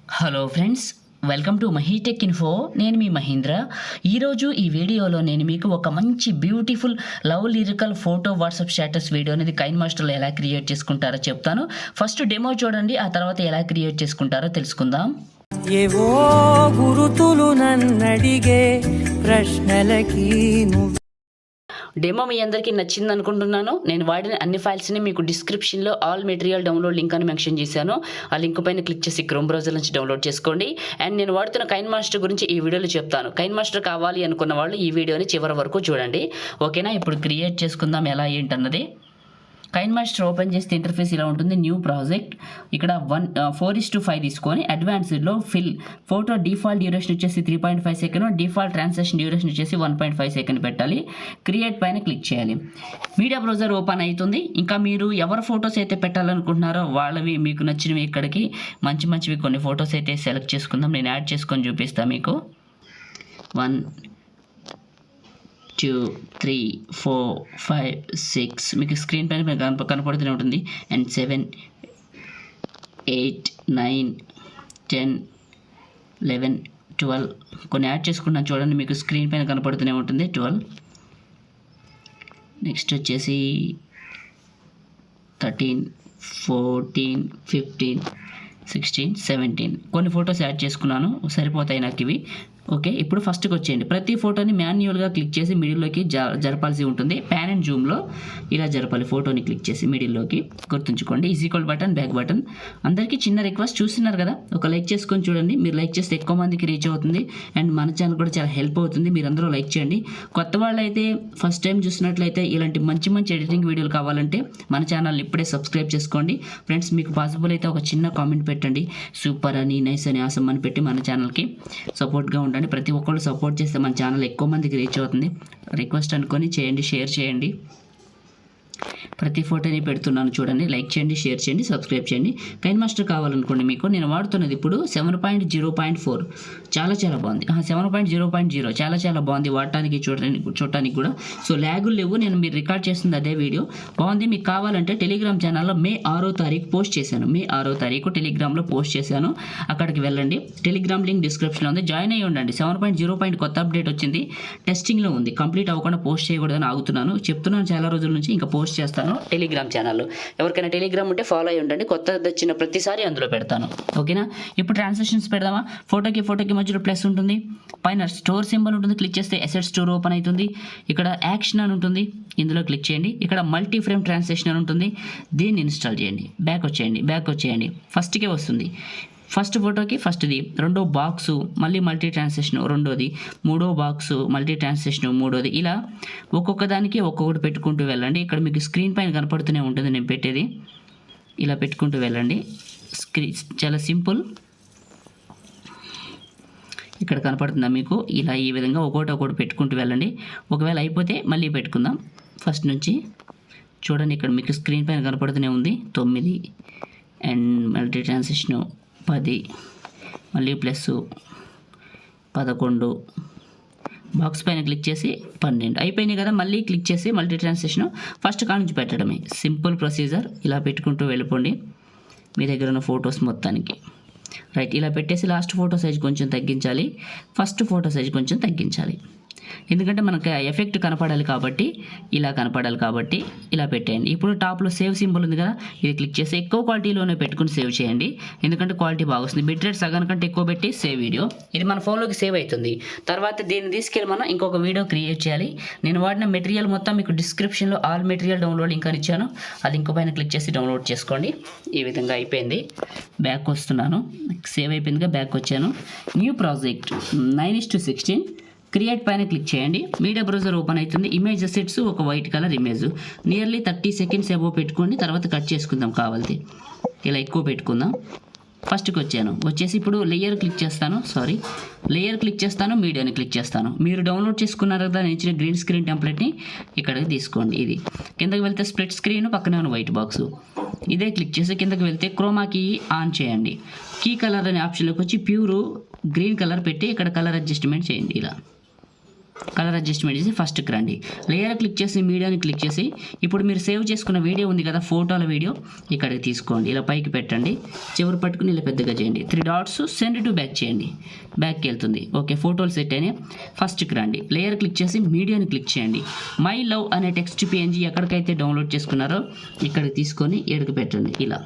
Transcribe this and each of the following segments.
Hello friends, welcome to Mahi tech info. నేను మీ మహీంద్ర. ఈరోజు ఈ వీడియోలో నేను మీకు ఒక మంచి beautiful love lyrical photo WhatsApp status video అనేది కైన్మాస్టర్లో ఎలా క్రియేట్ చేసుకుంటారో చెప్తాను. ఫస్ట్ డెమో చూడండి, ఆ తర్వాత ఎలా క్రియేట్ చేసుకుంటారో తెలుసుకుందాం. ఏవో గురుతులు నన్నడిగే ప్రశ్నలకి డెమో మీ అందరికీ నచ్చింది అనుకుంటున్నాను. నేను వాడిన అన్ని ఫైల్స్ని మీకు డిస్క్రిప్షన్లో ఆల్ మెటీరియల్ డౌన్లోడ్ లింక్ అని మెన్షన్ చేశాను. ఆ లింక్ పైన క్లిక్ చేసి క్రోమ్ బ్రౌజర్ నుంచి డౌన్లోడ్ చేసుకోండి. అండ్ నేను వాడుతున్న కైన్మాస్టర్ గురించి ఈ వీడియోలో చెప్తాను. కైన్మాస్టర్ కావాలి అనుకున్న వాళ్ళు ఈ వీడియోని చివరి వరకు చూడండి. ఓకేనా? ఇప్పుడు క్రియేట్ చేసుకుందాం ఎలా ఏంటన్నది. కైన్మాస్టర్ ఓపెన్ చేస్తే ఇంటర్ఫేస్ ఇలా ఉంటుంది. న్యూ ప్రాజెక్ట్, ఇక్కడ 4:5 తీసుకొని అడ్వాన్స్డ్లో ఫిల్ ఫోటో డిఫాల్ట్ డ్యూరేషన్ వచ్చేసి 3.5 సెకండ్, డిఫాల్ట్ ట్రాన్సాక్షన్ డ్యూరేషన్ వచ్చేసి 1.5 సెకండ్ పెట్టాలి. క్రియేట్ పైన క్లిక్ చేయాలి. మీడియా బ్రౌజర్ ఓపెన్ అవుతుంది. ఇంకా మీరు ఎవరి ఫొటోస్ అయితే పెట్టాలనుకుంటున్నారో వాళ్ళవి మీకు నచ్చినవి ఇక్కడికి మంచివి కొన్ని ఫొటోస్ అయితే సెలెక్ట్ చేసుకుందాం. నేను యాడ్ చేసుకొని చూపిస్తాను మీకు. 1 2 3 4 5 6 మీకు స్క్రీన్ పైన కనపడుతూనే ఉంటుంది. అండ్ 7 8 9 10 11 12 కొన్ని యాడ్ చేసుకున్నాను చూడండి. మీకు స్క్రీన్ పైన కనపడుతూనే ఉంటుంది 12. నెక్స్ట్ వచ్చేసి 13 14 15 16 17 కొన్ని ఫొటోస్ యాడ్ చేసుకున్నాను, సరిపోతాయి నాకు ఇవి. ఓకే, ఇప్పుడు ఫస్ట్కి వచ్చేయండి. ప్రతి ఫోటోని మాన్యువల్గా క్లిక్ చేసి మిడిల్లోకి జరపాల్సి ఉంటుంది. ప్యాన్ అండ్ జూమ్లో ఇలా జరపాలి. ఫోటోని క్లిక్ చేసి మిడిల్లోకి గుర్తుంచుకోండి. Equal button, back button. అందరికీ చిన్న రిక్వెస్ట్, చూస్తున్నారు కదా, ఒక లైక్ చేసుకొని చూడండి. మీరు లైక్ చేస్తే ఎక్కువ మందికి రీచ్ అవుతుంది అండ్ మన ఛానల్ కూడా చాలా హెల్ప్ అవుతుంది. మీరు అందరూ లైక్ చేయండి. కొత్త వాళ్ళు అయితే ఫస్ట్ టైం చూసినట్లయితే ఇలాంటి మంచి ఎడిటింగ్ వీడియోలు కావాలంటే మన ఛానల్ని ఇప్పుడే సబ్స్క్రైబ్ చేసుకోండి. ఫ్రెండ్స్, మీకు పాసిబుల్ అయితే ఒక చిన్న కామెంట్ పెట్టండి. సూపర్ అని, నైస్ అని, ఆసమ్ అని పెట్టి మన ఛానల్కి సపోర్ట్గా ఉండండి. ప్రతి ఒక్కళ్ళు సపోర్ట్ చేస్తే మన ఛానల్ ఎక్కువ మందికి రీచ్ అవుతుంది. రిక్వెస్ట్ అనుకొని చేయండి, షేర్ చేయండి. ప్రతి ఫోటోని పెడుతున్నాను చూడండి. లైక్ చేయండి, షేర్ చేయండి, సబ్స్క్రైబ్ చేయండి. కైన్మాస్టర్ కావాలనుకోండి మీకు. నేను వాడుతున్నది ఇప్పుడు 7.0.4. చాలా బాగుంది. 7.0.0 చాలా బాగుంది వాడటానికి, చూడటానికి కూడా. సో ల్యాగులు లేవు. మీరు రికార్డ్ చేస్తుంది అదే వీడియో. బాగుంది. మీకు కావాలంటే టెలిగ్రామ్ ఛానల్లో మే 6వ తారీఖు పోస్ట్ చేశాను. మే 6వ తారీఖు టెలిగ్రామ్లో పోస్ట్ చేశాను. అక్కడికి వెళ్ళండి. టెలిగ్రామ్ లింక్ డిస్క్రిప్షన్లో ఉంది. జాయిన్ అయ్యి ఉండండి. 7.0 కొత్త అప్డేట్ వచ్చింది. టెస్టింగ్లో ఉంది. కంప్లీట్ అవ్వకుండా పోస్ట్ చేయకూడదని ఆగుతున్నాను. చెప్తున్నాను చాలా రోజుల నుంచి. ఇంకా పోస్ట్ చేస్తాను టెలిగ్రామ్ ఛానల్లో. ఎవరికైనా టెలిగ్రామ్ ఉంటే ఫాలో అయ్యి ఉండండి. కొత్తది వచ్చిన ప్రతిసారి అందులో పెడతాను. ఓకేనా? ఇప్పుడు ట్రాన్సాక్షన్స్ పెడదామా. ఫోటోకి మధ్యలో ప్లస్ ఉంటుంది. పైన స్టోర్ సింబల్ ఉంటుంది. క్లిక్ చేస్తే అసెట్ స్టోర్ ఓపెన్ అవుతుంది. ఇక్కడ యాక్షన్ అని ఉంటుంది, ఇందులో క్లిక్ చేయండి. ఇక్కడ మల్టీ ఫ్రేమ్ ట్రాన్సాక్షన్ అని ఉంటుంది, దీన్ని ఇన్స్టాల్ చేయండి. బ్యాక్ వచ్చేయండి. ఫస్ట్కే వస్తుంది. ఫస్ట్ ఫోటోకి ఫస్ట్ది, రెండో బాక్సు మళ్ళీ మల్టీ ట్రాన్సాక్షన్ రెండోది, మూడో బాక్సు మల్టీ ట్రాన్సాక్షన్ మూడోది. ఇలా ఒక్కొక్క దానికి ఒక్కొక్కటి పెట్టుకుంటూ వెళ్ళండి. ఇక్కడ మీకు స్క్రీన్ పైన కనపడుతూనే ఉంటుంది నేను పెట్టేది. ఇలా పెట్టుకుంటూ వెళ్ళండి. చాలా సింపుల్. ఇక్కడ కనపడుతుందా మీకు? ఇలా ఈ విధంగా ఒక్కొక్కటి పెట్టుకుంటూ వెళ్ళండి. ఒకవేళ అయిపోతే మళ్ళీ పెట్టుకుందాం ఫస్ట్ నుంచి. చూడండి, ఇక్కడ మీకు స్క్రీన్ పైన కనపడుతూనే ఉంది 9 అండ్ మల్టీ ట్రాన్సాక్షన్ 10, మళ్ళీ ప్లస్ 11, బాక్స్ పైన క్లిక్ చేసి 12 అయిపోయినాయి కదా. మళ్ళీ క్లిక్ చేసి మల్టీ ట్రాన్సాక్షన్ ఫస్ట్ కాడ నుంచి పెట్టడమే. Simple procedure. ఇలా పెట్టుకుంటూ వెళ్ళిపోండి మీ దగ్గర ఉన్న ఫొటోస్ మొత్తానికి. రైట్, ఇలా పెట్టేసి లాస్ట్ ఫోటో సైజ్ కొంచెం తగ్గించాలి, ఫస్ట్ ఫోటో సైజ్ కొంచెం తగ్గించాలి. ఎందుకంటే మనకి ఎఫెక్ట్ కనపడాలి కాబట్టి, ఇలా పెట్టేయండి. ఇప్పుడు టాప్లో సేవ్ సింబల్ ఉంది కదా, ఇది క్లిక్ చేసి ఎక్కువ క్వాలిటీలోనే పెట్టుకుని సేవ్ చేయండి. ఎందుకంటే క్వాలిటీ బాగా వస్తుంది. బిట్ రేట్ సగం కంటే ఎక్కువ పెట్టి సేవ్ వీడియో. ఇది మన ఫోన్లోకి సేవ్ అవుతుంది. తర్వాత దీన్ని తీసుకెళ్ళి మనం ఇంకొక వీడియో క్రియేట్ చేయాలి. నేను వాడిన మెటీరియల్ మొత్తం మీకు డిస్క్రిప్షన్లో ఆల్ మెటీరియల్ డౌన్లోడ్ లింక్ అని ఇచ్చాను. ఆ లింక్ పైన క్లిక్ చేసి డౌన్లోడ్ చేసుకోండి. ఈ విధంగా అయిపోయింది. బ్యాక్ వస్తున్నాను. సేవ్ అయిపోయిందిగా, బ్యాక్ వచ్చాను. New project 9:16. క్రియేట్ పైన క్లిక్ చేయండి. మీడియా బ్రౌజర్ ఓపెన్ అవుతుంది. ఇమేజ్ అసెట్స్ ఒక white colour image nearly 30 seconds above పెట్టుకోండి. తర్వాత కట్ చేసుకుందాం కావాలితే. ఇలా ఎక్కువ పెట్టుకుందాం. ఫస్ట్కి వచ్చేసి ఇప్పుడు లేయర్ క్లిక్ చేస్తాను. మీడియాని క్లిక్ చేస్తాను. మీరు డౌన్లోడ్ చేసుకున్నారు కదా నేను ఇచ్చిన గ్రీన్ స్క్రీన్ టెంప్లెట్ని ఇక్కడికి తీసుకోండి. ఇది కిందకి వెళ్తే స్ప్లిట్ స్క్రీన్, పక్కనే ఉన్న వైట్ బాక్స్. ఇదే క్లిక్ చేసి కిందకి వెళ్తే క్రోమాకి ఆన్ చేయండి. కీ కలర్ అనే ఆప్షన్లోకి వచ్చి ప్యూర్ గ్రీన్ కలర్ పెట్టి ఇక్కడ కలర్ అడ్జస్ట్మెంట్ చేయండి. ఇలా కలర్ అడ్జస్ట్మెంట్ చేసి ఫస్ట్కి రండి. లేయర్ క్లిక్ చేసి మీడియాని క్లిక్ చేసి ఇప్పుడు మీరు సేవ్ చేసుకున్న వీడియో ఉంది కదా, ఫోటోల వీడియో, ఇక్కడికి తీసుకోండి. ఇలా పైకి పెట్టండి, చివరి పట్టుకుని ఇలా పెద్దగా చేయండి. 3 డాట్స్ సెండ్ టు బ్యాక్ చేయండి, బ్యాక్కి వెళ్తుంది. ఓకే, ఫోటోలు సెట్ అయినాయి. ఫస్ట్కి రండి, లేయర్ క్లిక్ చేసి మీడియాని క్లిక్ చేయండి. మై లవ్ అనే టెక్స్ట్ PNG ఎక్కడికైతే డౌన్లోడ్ చేసుకున్నారో ఇక్కడికి తీసుకొని ఎడుగు పెట్టండి. ఇలా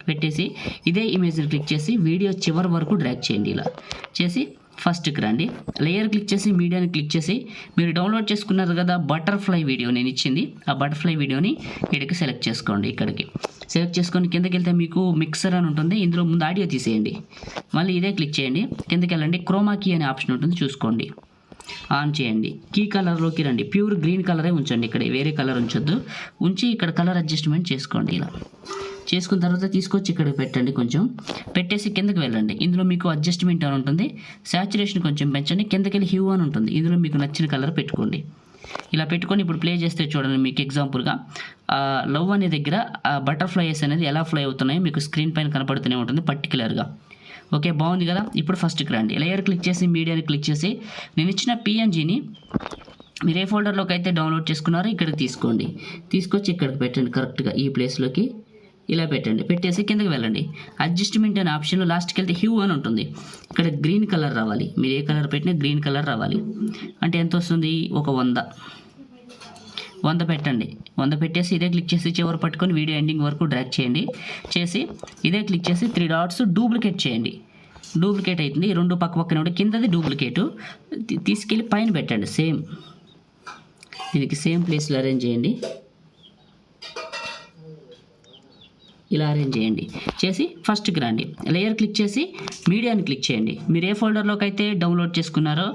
పెట్టేసి ఇదే ఇమేజ్ని క్లిక్ చేసి వీడియో చివరి వరకు డ్రాగ్ చేయండి. ఇలా చేసి ఫస్ట్కి రండి, లేయర్ క్లిక్ చేసి మీడియాని క్లిక్ చేసి మీరు డౌన్లోడ్ చేసుకున్నారు కదా బటర్ఫ్లై వీడియో నేను ఇచ్చింది, ఆ బటర్ఫ్లై వీడియోని ఇక్కడికి సెలెక్ట్ చేసుకోండి. ఇక్కడికి సెలెక్ట్ చేసుకొని కిందకి వెళ్తే మీకు మిక్సర్ అని ఉంటుంది, ఇందులో ముందు ఆడియో తీసేయండి. మళ్ళీ ఇదే క్లిక్ చేయండి, కిందకి వెళ్ళండి, క్రోమా కీ అనే ఆప్షన్ ఉంటుంది చూసుకోండి, ఆన్ చేయండి. కీ కలర్లోకి రండి, ప్యూర్ గ్రీన్ కలరే ఉంచండి, ఇక్కడ వేరే కలర్ ఉంచొద్దు. ఉంచి ఇక్కడ కలర్ అడ్జస్ట్మెంట్ చేసుకోండి. ఇలా చేసుకున్న తర్వాత తీసుకొచ్చి ఇక్కడికి పెట్టండి, కొంచెం పెట్టేసి కిందకి వెళ్ళండి. ఇందులో మీకు అడ్జస్ట్మెంట్ అని ఉంటుంది, సాచురేషన్ కొంచెం పెంచండి. కిందకి వెళ్ళి హ్యూ అని ఉంటుంది, ఇందులో మీకు నచ్చిన కలర్ పెట్టుకోండి. ఇలా పెట్టుకొని ఇప్పుడు ప్లే చేస్తే చూడండి, మీకు ఎగ్జాంపుల్గా లవ్ అనే దగ్గర బటర్ఫ్లైస్ అనేది ఎలా ఫ్లై అవుతున్నాయో మీకు స్క్రీన్ పైన కనపడుతూనే ఉంటుంది పర్టికులర్గా. ఓకే, బాగుంది కదా. ఇప్పుడు ఫస్ట్కి రండి, లేయర్ క్లిక్ చేసి మీడియాని క్లిక్ చేసి నేను ఇచ్చిన PNGని మీరు ఏ ఫోల్డర్లోకి అయితే డౌన్లోడ్ చేసుకున్నారో ఇక్కడికి తీసుకోండి. తీసుకొచ్చి ఇక్కడికి పెట్టండి, కరెక్ట్గా ఈ ప్లేస్లోకి ఇలా పెట్టండి. పెట్టేసి కిందకి వెళ్ళండి, అడ్జస్ట్మెంట్ అనే ఆప్షన్లో లాస్ట్కి వెళ్తే హ్యూ అని ఉంటుంది, ఇక్కడ గ్రీన్ కలర్ రావాలి. మీరు ఏ కలర్ పెట్టినా గ్రీన్ కలర్ రావాలి. అంటే ఎంత వస్తుంది, ఒక 100 పెట్టండి. 100 పెట్టేసి ఇదే క్లిక్ చేసి చివరి పట్టుకొని వీడియో ఎండింగ్ వరకు డ్రాగ్ చేయండి. చేసి ఇదే క్లిక్ చేసి 3 డాట్స్ డూప్లికేట్ చేయండి. డూప్లికేట్ అవుతుంది, ఈ 2 పక్క పక్కన ఉంటే కిందది డూప్లికేటు తీసుకెళ్ళి పైన పెట్టండి. సేమ్ దీనికి సేమ్ ప్లేస్లో అరేంజ్ చేయండి. ఇలా అరేంజ్ చేయండి. చేసి ఫస్ట్కి రండి, లేయర్ క్లిక్ చేసి మీడియాని క్లిక్ చేయండి. మీరు ఏ ఫోల్డర్లోకి అయితే డౌన్లోడ్ చేసుకున్నారో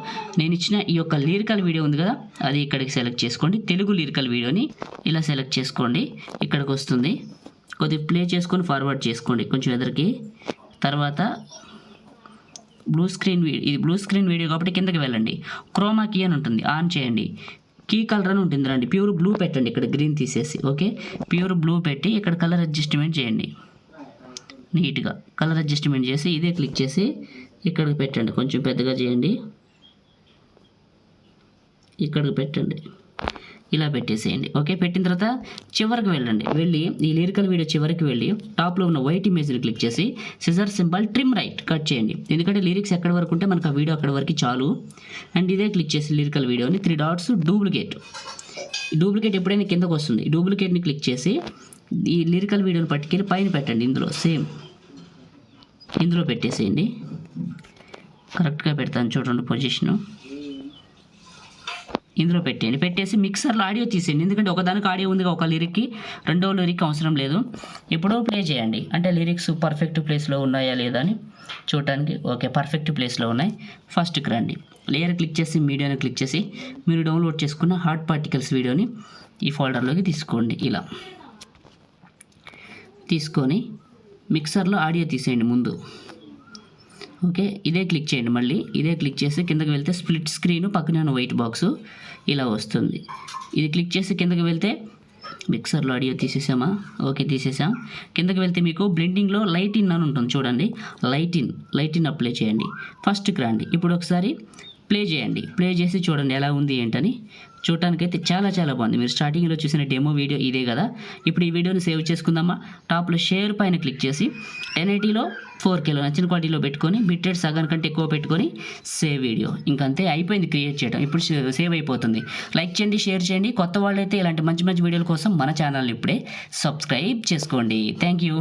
నేను ఇచ్చిన ఈ యొక్క లిరికల్ వీడియో ఉంది కదా, అది ఇక్కడికి సెలెక్ట్ చేసుకోండి. తెలుగు లిరికల్ వీడియోని ఇలా సెలెక్ట్ చేసుకోండి, ఇక్కడికి వస్తుంది. కొద్దిగా ప్లే చేసుకొని ఫార్వర్డ్ చేసుకోండి కొంచెం ఎదురుకి. తర్వాత ఇది బ్లూ స్క్రీన్ వీడియో కాబట్టి కిందకి వెళ్ళండి, క్రోమా కీ అని ఉంటుంది, ఆన్ చేయండి. కీ కలర్ అని ఉంటుంది రండి, ప్యూర్ బ్లూ పెట్టండి, ఇక్కడ గ్రీన్ తీసేసి. ఓకే, ప్యూర్ బ్లూ పెట్టి ఇక్కడ కలర్ అడ్జస్ట్మెంట్ చేయండి. నీట్గా కలర్ అడ్జస్ట్మెంట్ చేసి ఇదే క్లిక్ చేసి ఇక్కడికి పెట్టండి, కొంచెం పెద్దగా చేయండి, ఇక్కడికి పెట్టండి. ఇలా పెట్టేసేయండి. ఓకే, పెట్టిన తర్వాత చివరికి వెళ్ళి ఈ లిరికల్ వీడియో చివరికి వెళ్ళి టాప్లో ఉన్న వైట్ ఇమేజ్ని క్లిక్ చేసి scissor symbol trim right cut చేయండి. ఎందుకంటే లిరిక్స్ ఎక్కడి వరకు ఉంటే మనకు ఆ వీడియో అక్కడి వరకు చాలు. అండ్ ఇదే క్లిక్ చేసి లిరికల్ వీడియోని 3 డాట్స్ డూప్లికేట్ ఎప్పుడైనా కిందకు వస్తుంది, డూప్లికేట్ని క్లిక్ చేసి ఈ లిరికల్ వీడియోని పట్టుకెళ్ళి పైన పెట్టండి. ఇందులో సేమ్ ఇందులో పెట్టేసేయండి. కరెక్ట్గా పెడతాను చూడండి పొజిషను, ఇందులో పెట్టేయండి. పెట్టేసి మిక్సర్లో ఆడియో తీసేయండి, ఎందుకంటే ఒకదానికి ఆడియో ఉంది, ఒక లిరిక్కి రెండో లిరిక్ అవసరం లేదు. ఎప్పుడో ప్లే చేయండి, అంటే లిరిక్స్ పర్ఫెక్ట్ ప్లేస్లో ఉన్నాయా లేదా అని చూడటానికి. ఓకే, పర్ఫెక్ట్ ప్లేస్లో ఉన్నాయి. ఫస్ట్కి రండి, లేయర్ క్లిక్ చేసి మీడియాని క్లిక్ చేసి మీరు డౌన్లోడ్ చేసుకున్న హార్ట్ పార్టికల్స్ వీడియోని ఈ ఫోల్డర్లోకి తీసుకోండి. ఇలా తీసుకొని మిక్సర్లో ఆడియో తీసేయండి ముందు. ఓకే, ఇదే క్లిక్ చేయండి, మళ్ళీ ఇదే క్లిక్ చేసి కిందకి వెళ్తే స్ప్లిట్ స్క్రీన్ పక్కనే ఉన్న వైట్ బాక్సు ఇలా వస్తుంది. ఇది క్లిక్ చేసి కిందకి వెళ్తే మిక్సర్లో ఆడియో తీసేసామా? ఓకే, తీసేసాం. కిందకి వెళ్తే మీకు బ్లెండింగ్లో లైట్ ఇన్ అని ఉంటుంది చూడండి, లైట్ ఇన్ అప్లై చేయండి. ఫస్ట్కి రండి, ఇప్పుడు ఒకసారి ప్లే చేయండి, ప్లే చేసి చూడండి ఎలా ఉంది ఏంటని. చూడటానికైతే చాలా బాగుంది. మీరు స్టార్టింగ్లో చూసిన డెమో వీడియో ఇదే కదా. ఇప్పుడు ఈ వీడియోని సేవ్ చేసుకుందామా? టాప్లో షేర్ పైన క్లిక్ చేసి 1080లో 4Kలో నచ్చిన క్వాలిటీలో పెట్టుకొని బిట్రేట్ సగం కంటే ఎక్కువ పెట్టుకొని సేవ్ వీడియో. ఇంకంతే, అయిపోయింది క్రియేట్ చేయడం. ఇప్పుడు సేవ్ అయిపోతుంది. లైక్ చేయండి, షేర్ చేయండి. కొత్త వాళ్ళైతే ఇలాంటి మంచి వీడియోల కోసం మన ఛానల్ని ఇప్పుడే సబ్స్క్రైబ్ చేసుకోండి. Thank you.